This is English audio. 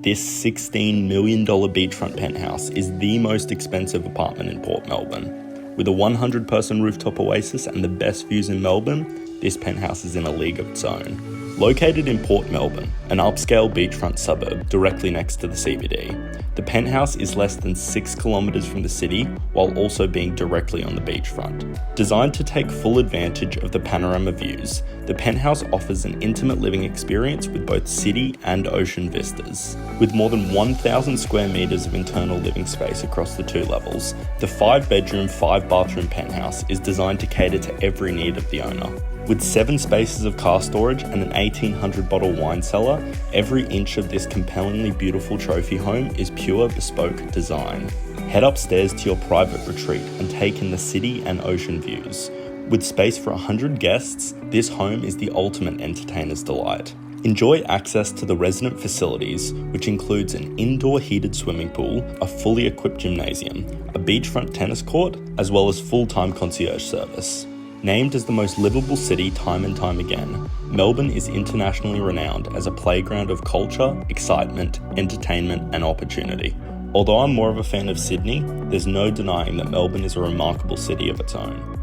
This $16 million beachfront penthouse is the most expensive apartment in Port Melbourne. With a 100-person rooftop oasis and the best views in Melbourne, this penthouse is in a league of its own. Located in Port Melbourne, an upscale beachfront suburb directly next to the CBD, the penthouse is less than 6 kilometres from the city while also being directly on the beachfront. Designed to take full advantage of the panorama views, the penthouse offers an intimate living experience with both city and ocean vistas. With more than 1,000 square metres of internal living space across the 2 levels, the 5-bedroom, 5-bathroom penthouse is designed to cater to every need of the owner. With 7 spaces of car storage and an 1,800-bottle wine cellar, every inch of this compellingly beautiful trophy home is pure bespoke design. Head upstairs to your private retreat and take in the city and ocean views. With space for 100 guests, this home is the ultimate entertainer's delight. Enjoy access to the resident facilities, which includes an indoor heated swimming pool, a fully equipped gymnasium, a beachfront tennis court, as well as full-time concierge service. Named as the most livable city time and time again, Melbourne is internationally renowned as a playground of culture, excitement, entertainment, and opportunity. Although I'm more of a fan of Sydney, there's no denying that Melbourne is a remarkable city of its own.